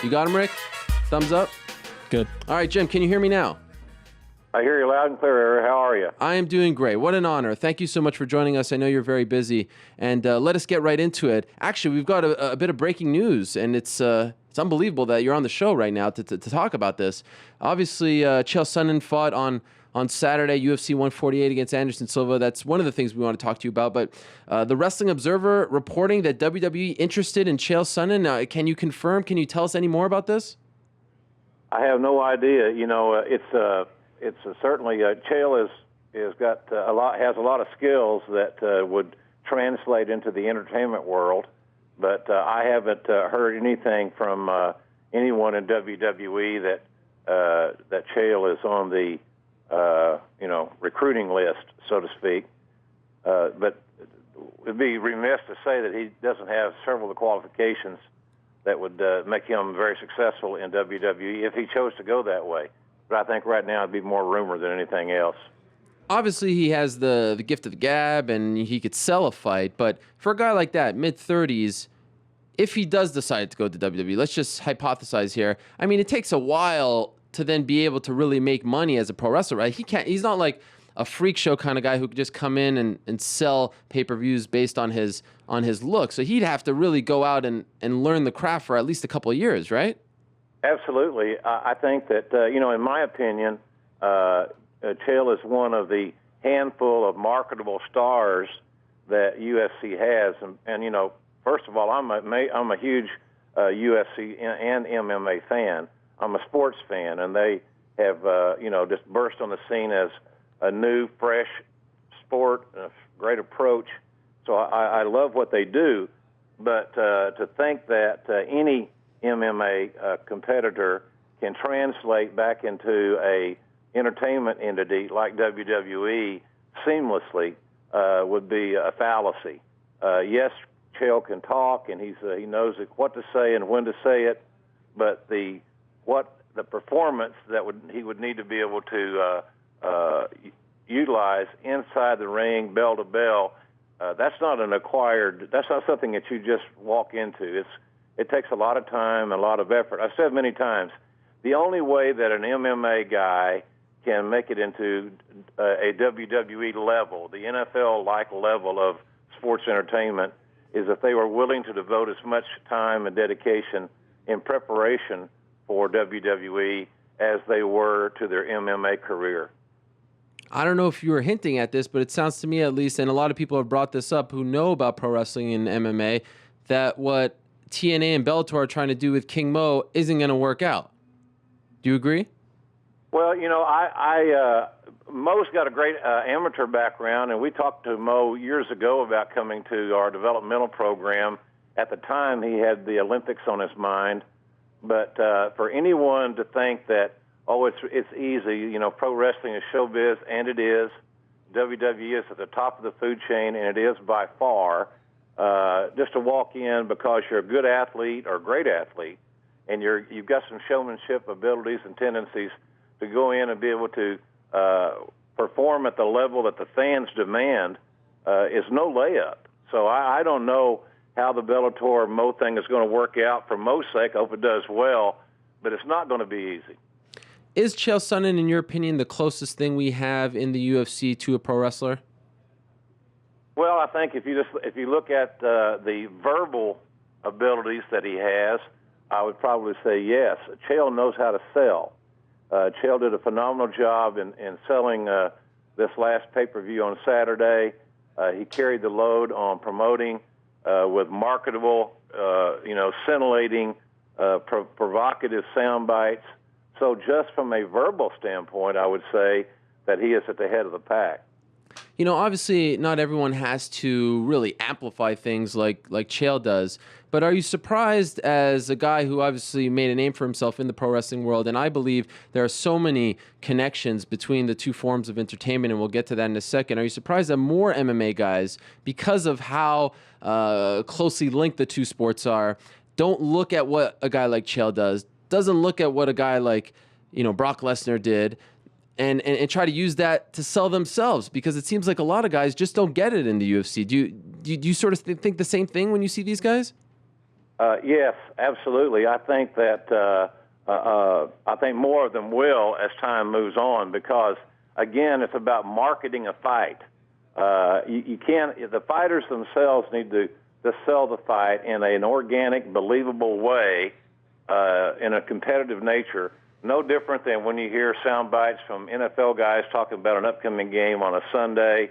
You got him, Rick? Thumbs up? Good. All right, Jim, can you hear me now? I hear you loud and clear, Eric. How are you? I am doing great. What an honor. Thank you so much for joining us. I know you're very busy. And let us get right into it. Actually, we've got a bit of breaking news, and it's unbelievable that you're on the show right now to talk about this. Obviously, Chael Sonnen fought on Saturday, UFC 148 against Anderson Silva. That's one of the things we want to talk to you about. But the Wrestling Observer reporting that WWE interested in Chael Sonnen. Can you confirm? Can you tell us any more about this? I have no idea. You know, it's certainly Chael has a lot of skills that would translate into the entertainment world, but I haven't heard anything from anyone in WWE that Chael is on the recruiting list, so to speak. But it'd be remiss to say that he doesn't have several of the qualifications that would make him very successful in WWE if he chose to go that way. But I think right now it'd be more rumor than anything else. Obviously, he has the gift of the gab, and he could sell a fight. But for a guy like that, mid-30s, if he does decide to go to WWE, let's just hypothesize here. I mean, it takes a while to then be able to really make money as a pro wrestler, right? He's not like a freak show kind of guy who could just come in and sell pay-per-views based on his look. So he'd have to really go out and learn the craft for at least a couple of years, right? Absolutely. I think that, in my opinion, Chael is one of the handful of marketable stars that UFC has. And first of all, I'm a huge UFC and MMA fan. I'm a sports fan, and they have, just burst on the scene as a new, fresh sport, a great approach. So I love what they do. But to think that any MMA competitor can translate back into a entertainment entity like WWE seamlessly would be a fallacy. Yes, Chael can talk, and he knows what to say and when to say it, but the performance that he would need to be able to utilize inside the ring, bell to bell, that's not something that you just walk into. It takes a lot of time and a lot of effort. I've said many times, the only way that an MMA guy can make it into a WWE level, the NFL-like level of sports entertainment, is if they were willing to devote as much time and dedication in preparation for WWE as they were to their MMA career. I don't know if you were hinting at this, but it sounds to me at least, and a lot of people have brought this up who know about pro wrestling and MMA, that what TNA and Bellator are trying to do with King Mo isn't going to work out. Do you agree? Well, Mo's got a great amateur background, and we talked to Mo years ago about coming to our developmental program. At the time, he had the Olympics on his mind. But for anyone to think that, it's easy, pro wrestling is showbiz, and it is. WWE is at the top of the food chain, and it is by far. Just to walk in because you're a good athlete or a great athlete, and you've got some showmanship abilities and tendencies to go in and be able to perform at the level that the fans demand is no layup. So I don't know how the Bellator Mo thing is going to work out for Mo's sake. I hope it does well, but it's not going to be easy. Is Chael Sonnen, in your opinion, the closest thing we have in the UFC to a pro wrestler? Well, I think if you look at the verbal abilities that he has, I would probably say yes. Chael knows how to sell. Chael did a phenomenal job in selling this last pay-per-view on Saturday. He carried the load on promoting with marketable, scintillating, provocative sound bites. So just from a verbal standpoint, I would say that he is at the head of the pack. Obviously, not everyone has to really amplify things like Chael does. But are you surprised, as a guy who obviously made a name for himself in the pro wrestling world, and I believe there are so many connections between the two forms of entertainment, and we'll get to that in a second, are you surprised that more MMA guys, because of how closely linked the two sports are, don't look at what a guy like Chael doesn't look at what a guy like, Brock Lesnar did, and try to use that to sell themselves? Because it seems like a lot of guys just don't get it in the UFC. Do you sort of think the same thing when you see these guys? Yes, absolutely. I think that I think more of them will as time moves on because, again, it's about marketing a fight. You can't. The fighters themselves need to sell the fight in an organic, believable way, in a competitive nature. No different than when you hear sound bites from NFL guys talking about an upcoming game on a Sunday.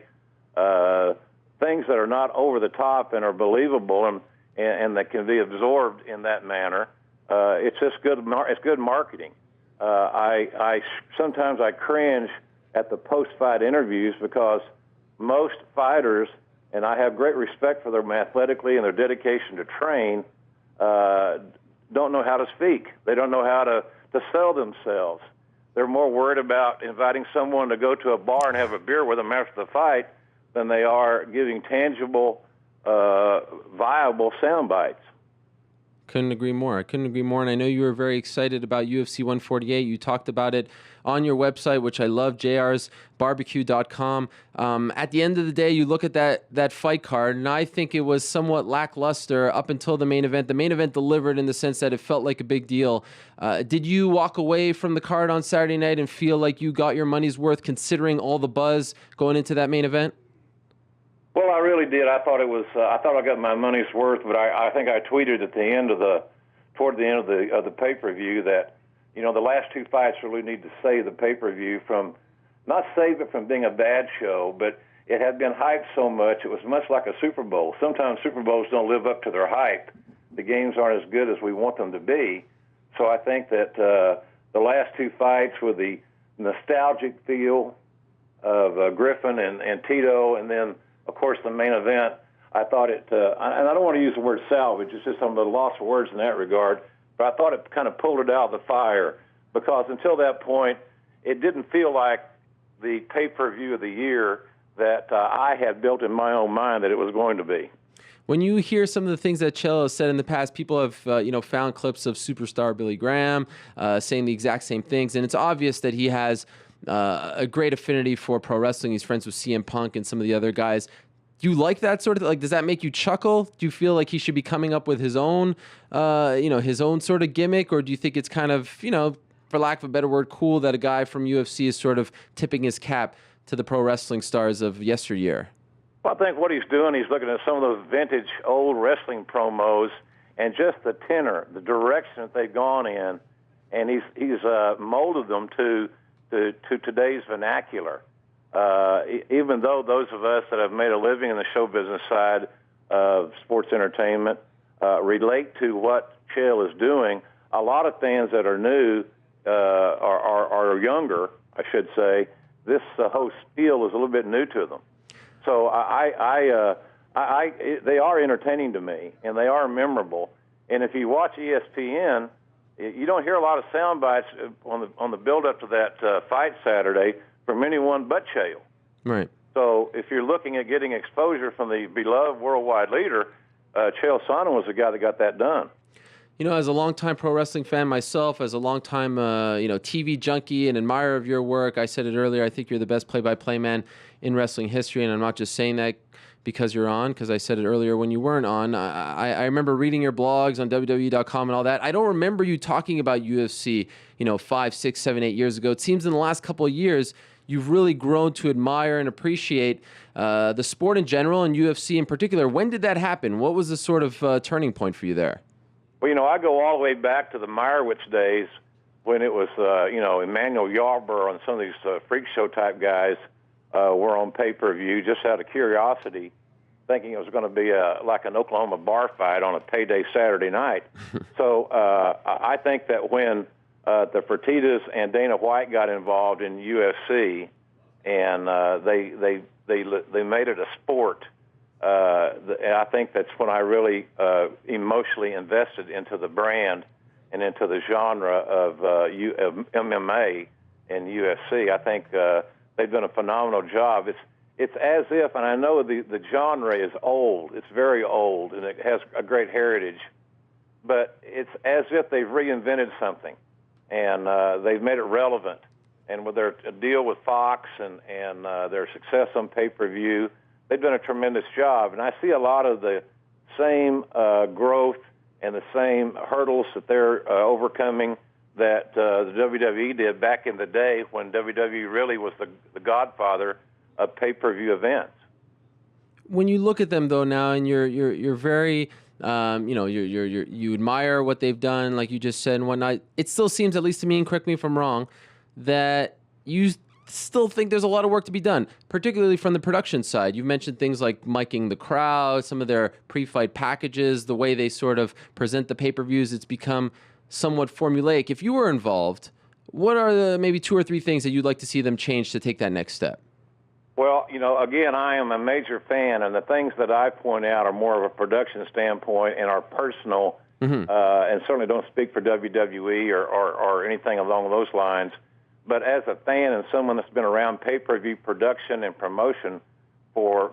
Things that are not over the top and are believable and that can be absorbed in that manner. It's just good. It's good marketing. Sometimes I cringe at the post-fight interviews because most fighters, and I have great respect for them athletically and their dedication to train, don't know how to speak. They don't know how to sell themselves. They're more worried about inviting someone to go to a bar and have a beer with them after the fight than they are giving tangible, viable sound bites. Couldn't agree more. I couldn't agree more. And I know you were very excited about UFC 148. You talked about it on your website, which I love, jrsbarbecue.com. At the end of the day, you look at that fight card, and I think it was somewhat lackluster up until the main event. The main event delivered in the sense that it felt like a big deal. Did you walk away from the card on Saturday night and feel like you got your money's worth considering all the buzz going into that main event? Well, I really did. I thought it was. I thought I got my money's worth, but I think I tweeted at the end of toward the end of the pay-per-view that, the last two fights really need to save the pay-per-view from, not save it from being a bad show, but it had been hyped so much. It was much like a Super Bowl. Sometimes Super Bowls don't live up to their hype. The games aren't as good as we want them to be. So I think that the last two fights with the nostalgic feel of Griffin and Tito, and then, of course, the main event, I thought it, and I don't want to use the word salvage, it's just some of the lost words in that regard, but I thought it kind of pulled it out of the fire because until that point, it didn't feel like the pay-per-view of the year that I had built in my own mind that it was going to be. When you hear some of the things that Chael has said in the past, people have found clips of superstar Billy Graham saying the exact same things, and it's obvious that he has a great affinity for pro wrestling. He's friends with CM Punk and some of the other guys. Do you like that sort of like? Does that make you chuckle? Do you feel like he should be coming up with his own, his own sort of gimmick, or do you think it's kind of, for lack of a better word, cool that a guy from UFC is sort of tipping his cap to the pro wrestling stars of yesteryear? Well, I think what he's doing, he's looking at some of those vintage old wrestling promos and just the tenor, the direction that they've gone in, and he's molded them to today's vernacular. Even though those of us that have made a living in the show business side of sports entertainment relate to what Chael is doing, a lot of fans that are new are younger, I should say. This whole spiel is a little bit new to them. So they are entertaining to me, and they are memorable. And if you watch ESPN, you don't hear a lot of sound bites on the build-up to that fight Saturday from anyone but Chael. Right. So if you're looking at getting exposure from the beloved worldwide leader, Chael Sonnen was the guy that got that done. As a longtime pro wrestling fan myself, as a longtime TV junkie and admirer of your work, I said it earlier, I think you're the best play-by-play man in wrestling history, and I'm not just saying that because you're on, because I said it earlier when you weren't on. I remember reading your blogs on WWE.com and all that. I don't remember you talking about UFC, 5, 6, 7, 8 years ago. It seems in the last couple of years, you've really grown to admire and appreciate the sport in general and UFC in particular. When did that happen? What was the sort of turning point for you there? Well, I go all the way back to the Meyerowitz days when it was, Emmanuel Yarborough and some of these freak show type guys were on pay-per-view just out of curiosity, thinking it was going to be like an Oklahoma bar fight on a payday Saturday night. So I think that when the Fertittas and Dana White got involved in UFC and they made it a sport, I think that's when I really emotionally invested into the brand and into the genre of MMA and UFC. I think they've done a phenomenal job. It's as if, and I know the genre is old. It's very old, and it has a great heritage. But it's as if they've reinvented something, and they've made it relevant. And with their deal with Fox and their success on pay-per-view, they've done a tremendous job. And I see a lot of the same growth and the same hurdles that they're overcoming that the WWE did back in the day when WWE really was the godfather of pay-per-view events. When you look at them though now, and you're very, you admire what they've done, like you just said and whatnot. It still seems, at least to me, and correct me if I'm wrong, that you still think there's a lot of work to be done, particularly from the production side. You've mentioned things like miking the crowd, some of their pre-fight packages, the way they sort of present the pay-per-views. It's become somewhat formulaic. If you were involved, what are the maybe 2 or 3 things that you'd like to see them change to take that next step? Well, again, I am a major fan, and the things that I point out are more of a production standpoint and are personal, and certainly don't speak for WWE or anything along those lines. But as a fan and someone that's been around pay-per-view production and promotion for,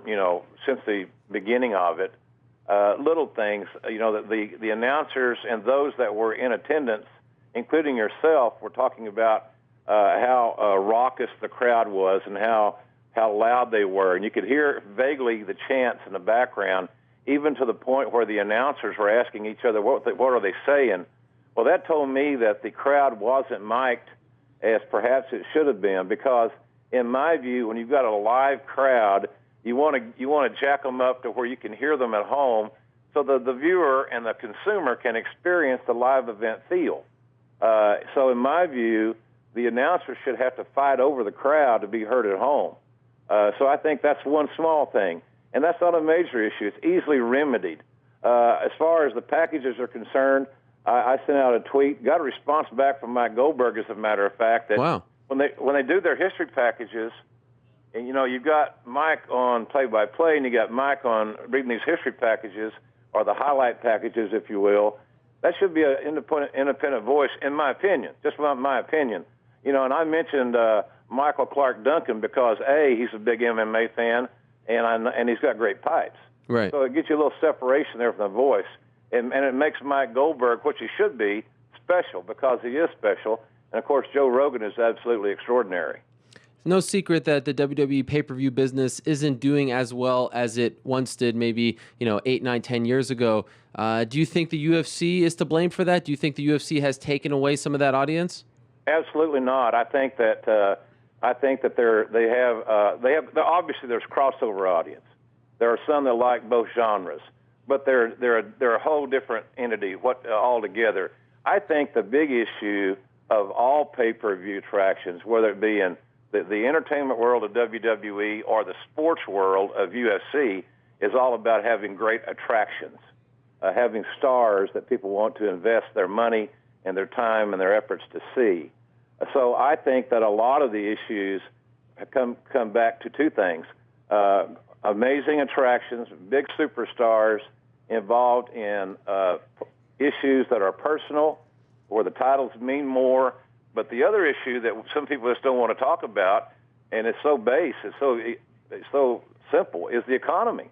since the beginning of it, little things, that the announcers and those that were in attendance, including yourself, were talking about how raucous the crowd was and how loud they were. And you could hear vaguely the chants in the background, even to the point where the announcers were asking each other, what are they saying? Well, that told me that the crowd wasn't mic'd as perhaps it should have been, because in my view, when you've got a live crowd, you want to jack them up to where you can hear them at home, so the viewer and the consumer can experience the live event feel. So in my view, the announcer should have to fight over the crowd to be heard at home. So I think that's one small thing, and that's not a major issue. It's easily remedied. As far as the packages are concerned, I sent out a tweet, got a response back from Mike Goldberg, as a matter of fact, that wow. when they do their history packages, and you've got Mike on play-by-play, and you got Mike on reading these history packages, or the highlight packages, if you will, that should be an independent voice, in my opinion, just my opinion. And I mentioned Michael Clark Duncan because, A, he's a big MMA fan, and he's got great pipes. Right. So it gets you a little separation there from the voice. And it makes Mike Goldberg, which he should be, special, because he is special. And, of course, Joe Rogan is absolutely extraordinary. No secret that the WWE pay-per-view business isn't doing as well as it once did, maybe 8, 9, 10 years ago. Do you think the UFC is to blame for that? Do you think the UFC has taken away some of that audience? Absolutely not. I think that they have obviously there's crossover audience. There are some that like both genres, but they're a whole different entity altogether. I think the big issue of all pay-per-view attractions, whether it be in the entertainment world of WWE or the sports world of UFC, is all about having great attractions, having stars that people want to invest their money and their time and their efforts to see. So I think that a lot of the issues come back to 2 things: amazing attractions, big superstars involved in issues that are personal, where the titles mean more. But the other issue that some people just don't want to talk about, and it's so base, it's so simple, is the economy.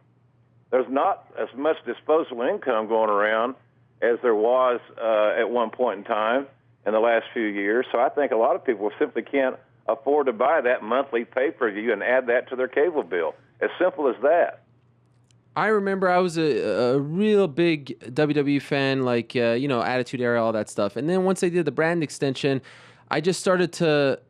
There's not as much disposable income going around as there was at one point in time in the last few years. So I think a lot of people simply can't afford to buy that monthly pay-per-view and add that to their cable bill. As simple as that. I remember I was a real big WWE fan, like, Attitude Era, all that stuff. And then once they did the brand extension, I just started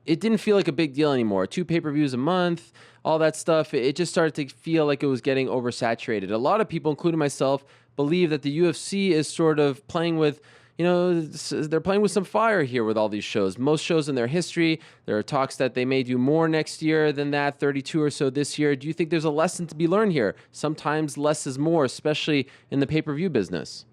it didn't feel like a big deal anymore. 2 pay-per-views a month, all that stuff. It just started to feel like it was getting oversaturated. A lot of people, including myself, believe that the UFC is sort of playing with, they're playing with some fire here with all these shows. Most shows in their history, there are talks that they may do more next year than that, 32 or so this year. Do you think there's a lesson to be learned here? Sometimes less is more, especially in the pay-per-view business.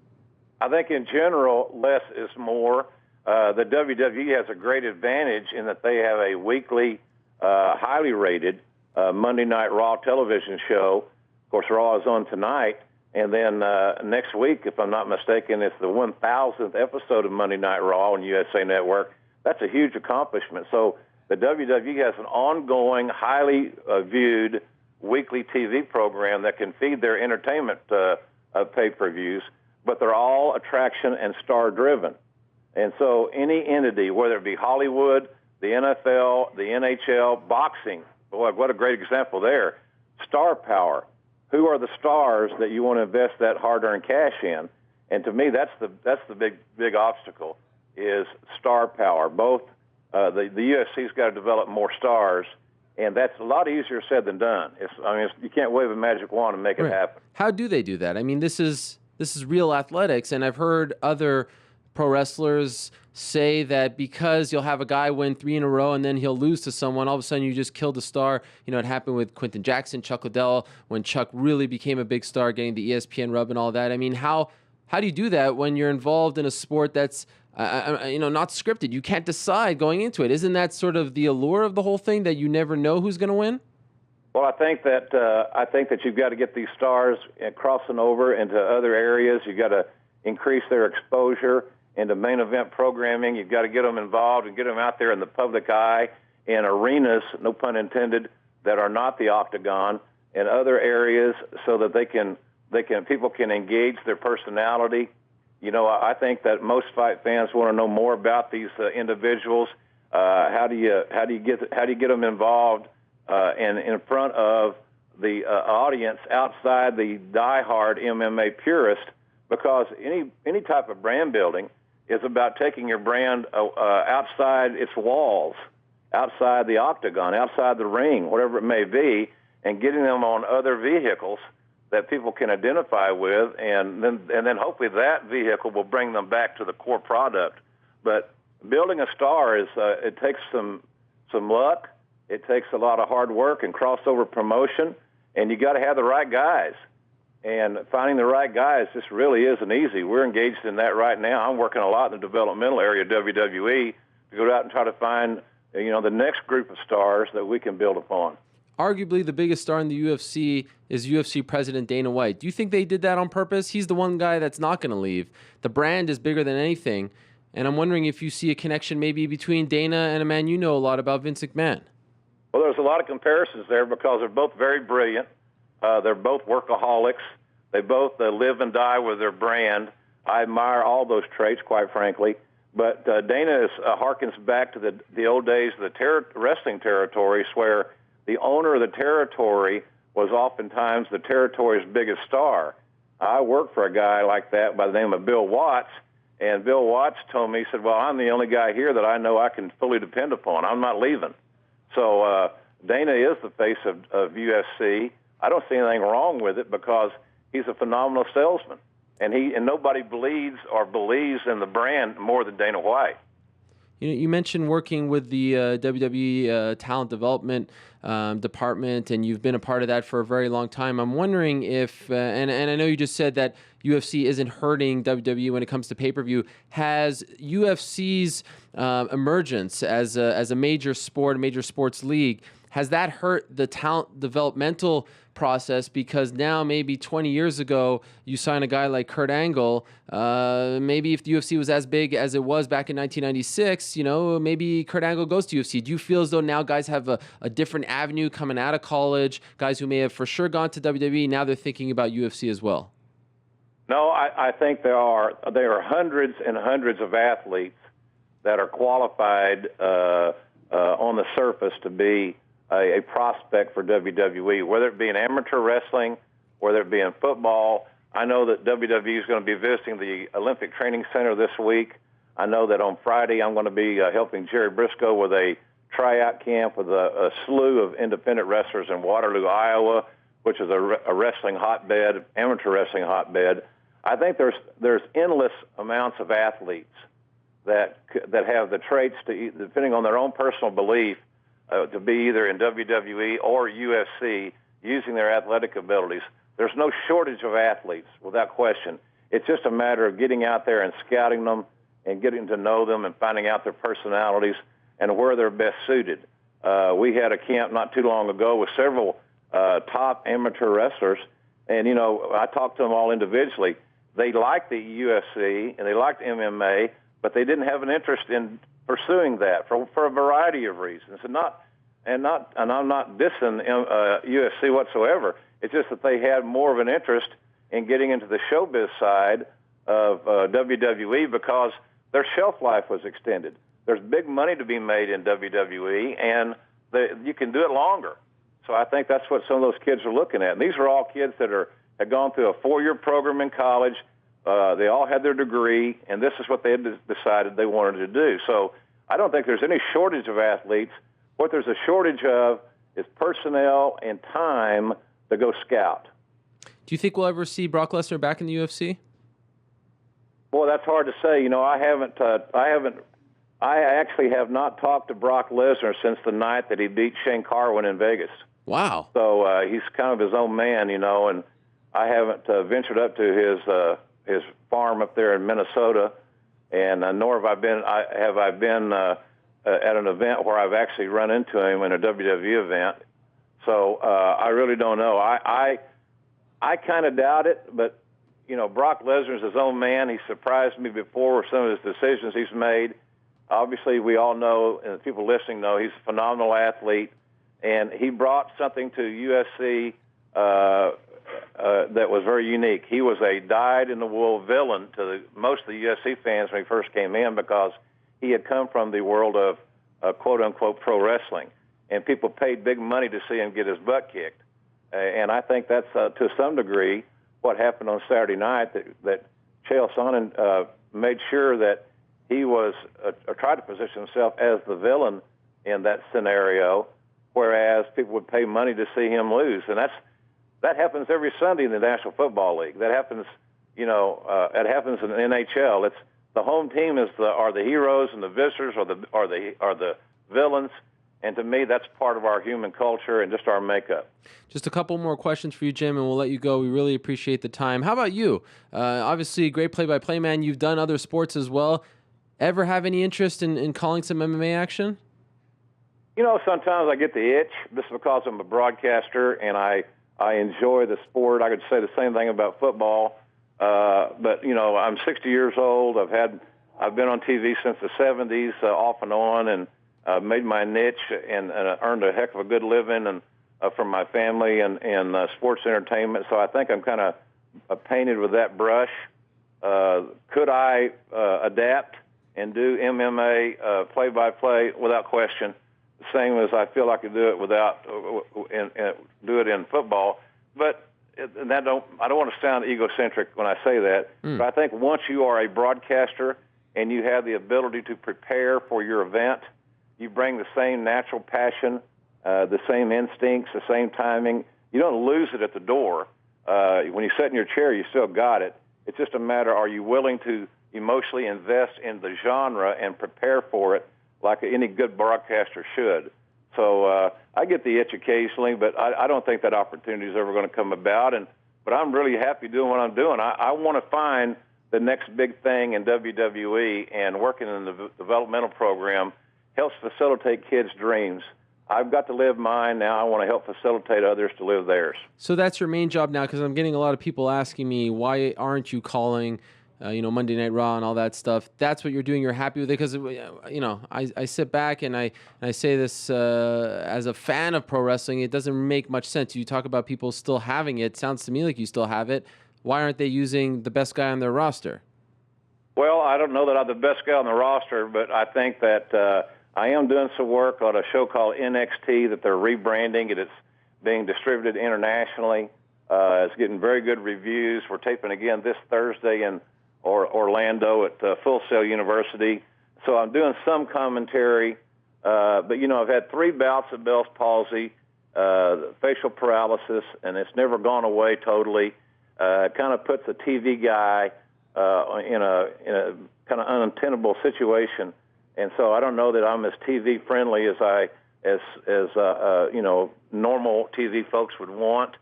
I think in general, less is more. The WWE has a great advantage in that they have a weekly, highly rated Monday Night Raw television show. Of course, Raw is on tonight. And then next week, if I'm not mistaken, it's the 1,000th episode of Monday Night Raw on USA Network. That's a huge accomplishment. So the WWE has an ongoing, highly viewed weekly TV program that can feed their entertainment pay-per-views, but they're all attraction and star-driven. And so any entity, whether it be Hollywood, the NFL, the NHL, boxing, boy, what a great example there, star power. Who are the stars that you want to invest that hard-earned cash in? And to me, that's the big obstacle is star power. Both the UFC's got to develop more stars, and that's a lot easier said than done. You can't wave a magic wand and make it happen. How do they do that? I mean, this is real athletics, and I've heard other pro wrestlers say that because you'll have a guy win 3 in a row and then he'll lose to someone, all of a sudden you just killed a star. You know, it happened with Quentin Jackson, Chuck Liddell, when Chuck really became a big star, getting the ESPN rub and all that. I mean, how do you do that when you're involved in a sport that's not scripted? You can't decide going into it. Isn't that sort of the allure of the whole thing, that you never know who's going to win? Well, I think that you've got to get these stars crossing over into other areas. You've got to increase their exposure into main event programming. You've got to get them involved and get them out there in the public eye in arenas, no pun intended, that are not the octagon, and other areas, so that people can engage their personality. You know, I think that most fight fans want to know more about these individuals. How do you get them involved and in front of the audience outside the diehard MMA purist? Because any type of brand building is about taking your brand outside its walls, outside the octagon, outside the ring, whatever it may be, and getting them on other vehicles that people can identify with, and then hopefully that vehicle will bring them back to the core product. But building a star it takes some luck, it takes a lot of hard work and crossover promotion, and you got to have the right guys. And finding the right guys just really isn't easy. We're engaged in that right now. I'm working a lot in the developmental area of WWE to go out and try to find, the next group of stars that we can build upon. Arguably the biggest star in the UFC is UFC President Dana White. Do you think they did that on purpose? He's the one guy that's not going to leave. The brand is bigger than anything. And I'm wondering if you see a connection maybe between Dana and a man you know a lot about, Vince McMahon. Well, there's a lot of comparisons there because they're both very brilliant. They're both workaholics. They both live and die with their brand. I admire all those traits, quite frankly. But Dana harkens back to the old days of the wrestling territories, where the owner of the territory was oftentimes the territory's biggest star. I worked for a guy like that by the name of Bill Watts, and Bill Watts told me, he said, well, I'm the only guy here that I know I can fully depend upon. I'm not leaving. So Dana is the face of UFC. I don't see anything wrong with it because he's a phenomenal salesman, and nobody believes in the brand more than Dana White. You mentioned working with the WWE talent development department, and you've been a part of that for a very long time. I'm wondering if, and I know you just said that UFC isn't hurting WWE when it comes to pay-per-view. Has UFC's emergence as a major sport, a major sports league, has that hurt the talent developmental process? Because now maybe 20 years ago, you sign a guy like Kurt Angle. Maybe if the UFC was as big as it was back in 1996, maybe Kurt Angle goes to UFC. Do you feel as though now guys have a different avenue coming out of college? Guys who may have for sure gone to WWE, now they're thinking about UFC as well. No, I think there are hundreds and hundreds of athletes that are qualified on the surface to be a prospect for WWE, whether it be in amateur wrestling, whether it be in football. I know that WWE is going to be visiting the Olympic Training Center this week. I know that on Friday I'm going to be helping Jerry Briscoe with a tryout camp with a slew of independent wrestlers in Waterloo, Iowa, which is a wrestling hotbed, amateur wrestling hotbed. I think there's endless amounts of athletes that have the traits to, depending on their own personal belief, to be either in WWE or UFC using their athletic abilities. There's no shortage of athletes, without question. It's just a matter of getting out there and scouting them and getting to know them and finding out their personalities and where they're best suited. We had a camp not too long ago with several top amateur wrestlers, and, I talked to them all individually. They liked the UFC and they liked MMA, but they didn't have an interest in pursuing that for a variety of reasons, and I'm not dissing UFC whatsoever. It's just that they had more of an interest in getting into the showbiz side of WWE because their shelf life was extended. There's big money to be made in WWE, and you can do it longer. So I think that's what some of those kids are looking at. And these are all kids that had gone through a 4-year program in college, They all had their degree, and this is what they had decided they wanted to do. So I don't think there's any shortage of athletes. What there's a shortage of is personnel and time to go scout. Do you think we'll ever see Brock Lesnar back in the UFC? Boy, that's hard to say. I actually have not talked to Brock Lesnar since the night that he beat Shane Carwin in Vegas. Wow. So he's kind of his own man, and I haven't ventured up to his farm up there in Minnesota, and nor have I been at an event where I've actually run into him in a WWE event. So I really don't know. I kind of doubt it, but Brock Lesnar's his own man. He surprised me before with some of his decisions he's made. Obviously, we all know, and the people listening know, he's a phenomenal athlete, and he brought something to UFC that was very unique. He was a dyed-in-the-wool villain to most of the UFC fans when he first came in because he had come from the world of quote-unquote pro wrestling, and people paid big money to see him get his butt kicked. And I think that's, to some degree, what happened on Saturday night, that Chael Sonnen made sure that he was tried to position himself as the villain in that scenario, whereas people would pay money to see him lose. And that happens every Sunday in the National Football League. That happens, it happens in the NHL. It's the home team are the heroes, and the visitors are the villains. And to me, that's part of our human culture and just our makeup. Just a couple more questions for you, Jim, and we'll let you go. We really appreciate the time. How about you? Obviously, great play-by-play man. You've done other sports as well. Ever have any interest in calling some MMA action? Sometimes I get the itch just because I'm a broadcaster and I enjoy the sport. I could say the same thing about football. But I'm 60 years old. I've been on TV since the 70s, off and on, and made my niche and earned a heck of a good living and from my family and sports entertainment. So I think I'm kind of painted with that brush. Could I adapt and do MMA play-by-play? Without question. The same as I feel I could do it do it in football. But I don't want to sound egocentric when I say that. But I think once you are a broadcaster and you have the ability to prepare for your event, you bring the same natural passion, the same instincts, the same timing. You don't lose it at the door. When you sit in your chair, you still got it. It's just a matter, are you willing to emotionally invest in the genre and prepare for it like any good broadcaster should? So I get the itch occasionally, but I don't think that opportunity is ever going to come about. But I'm really happy doing what I'm doing. I want to find the next big thing in WWE, and working in the developmental program helps facilitate kids' dreams. I've got to live mine now. I want to help facilitate others to live theirs. So that's your main job now, because I'm getting a lot of people asking me, why aren't you calling Monday Night Raw and all that stuff? That's what you're doing. You're happy with it because, I sit back and I say this as a fan of pro wrestling. It doesn't make much sense. You talk about people still having it. Sounds to me like you still have it. Why aren't they using the best guy on their roster? Well, I don't know that I'm the best guy on the roster, but I think that I am doing some work on a show called NXT that they're rebranding. It's being distributed internationally. It's getting very good reviews. We're taping again this Thursday in Orlando at Full Sail University. So I'm doing some commentary. But, I've had 3 bouts of Bell's palsy, facial paralysis, and it's never gone away totally. It kind of puts a TV guy in a kind of untenable situation. And so I don't know that I'm as TV friendly as normal TV folks would want.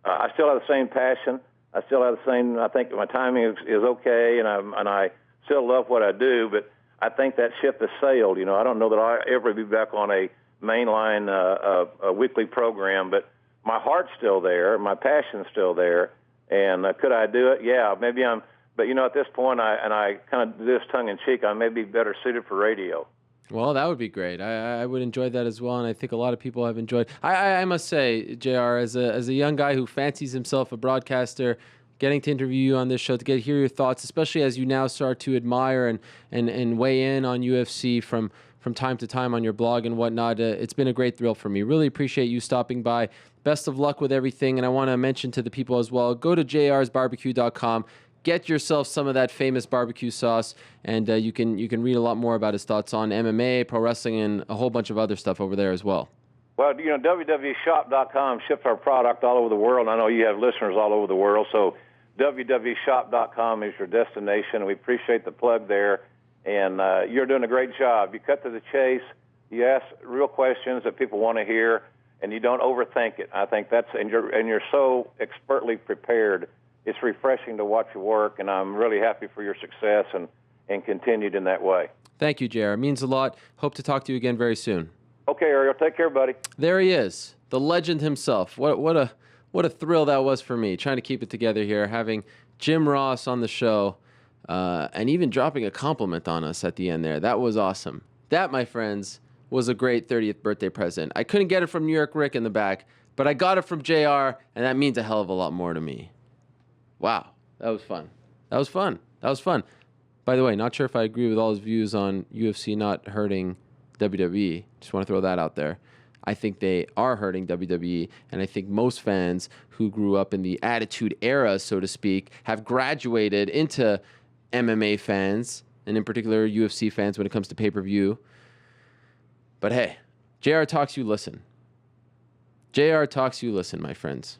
I still have the same passion. I still have the same. I think my timing is okay, and I still love what I do. But I think that ship has sailed. I don't know that I'll ever be back on a mainline a weekly program, but my heart's still there, my passion's still there. And could I do it? Yeah, maybe I'm. But at this point, I kind of do this tongue in cheek. I may be better suited for radio. Well, that would be great. I would enjoy that as well, and I think a lot of people have enjoyed. I must say, JR, as a young guy who fancies himself a broadcaster, getting to interview you on this show, to hear your thoughts, especially as you now start to admire and weigh in on UFC from time to time on your blog and whatnot, it's been a great thrill for me. Really appreciate you stopping by. Best of luck with everything, and I want to mention to the people as well, go to jrsbarbecue.com. get yourself some of that famous barbecue sauce, and you can read a lot more about his thoughts on MMA, pro wrestling, and a whole bunch of other stuff over there as well. Well, WWEshop.com ships our product all over the world. I know you have listeners all over the world, so WWEshop.com is your destination. We appreciate the plug there, and you're doing a great job. You cut to the chase. You ask real questions that people want to hear, and you don't overthink it. I think and you're so expertly prepared. It's refreshing to watch you work, and I'm really happy for your success and continued in that way. Thank you, JR. It means a lot. Hope to talk to you again very soon. Okay, Ariel. Take care, buddy. There he is, the legend himself. What a thrill that was for me, trying to keep it together here, having Jim Ross on the show, and even dropping a compliment on us at the end there. That was awesome. That, my friends, was a great 30th birthday present. I couldn't get it from New York Rick in the back, but I got it from JR, and that means a hell of a lot more to me. Wow, that was fun. That was fun. By the way, not sure if I agree with all his views on UFC not hurting WWE. Just want to throw that out there. I think they are hurting WWE, and I think most fans who grew up in the Attitude Era, so to speak, have graduated into MMA fans, and in particular UFC fans when it comes to pay-per-view. But hey, JR talks, you listen. JR talks, you listen, my friends.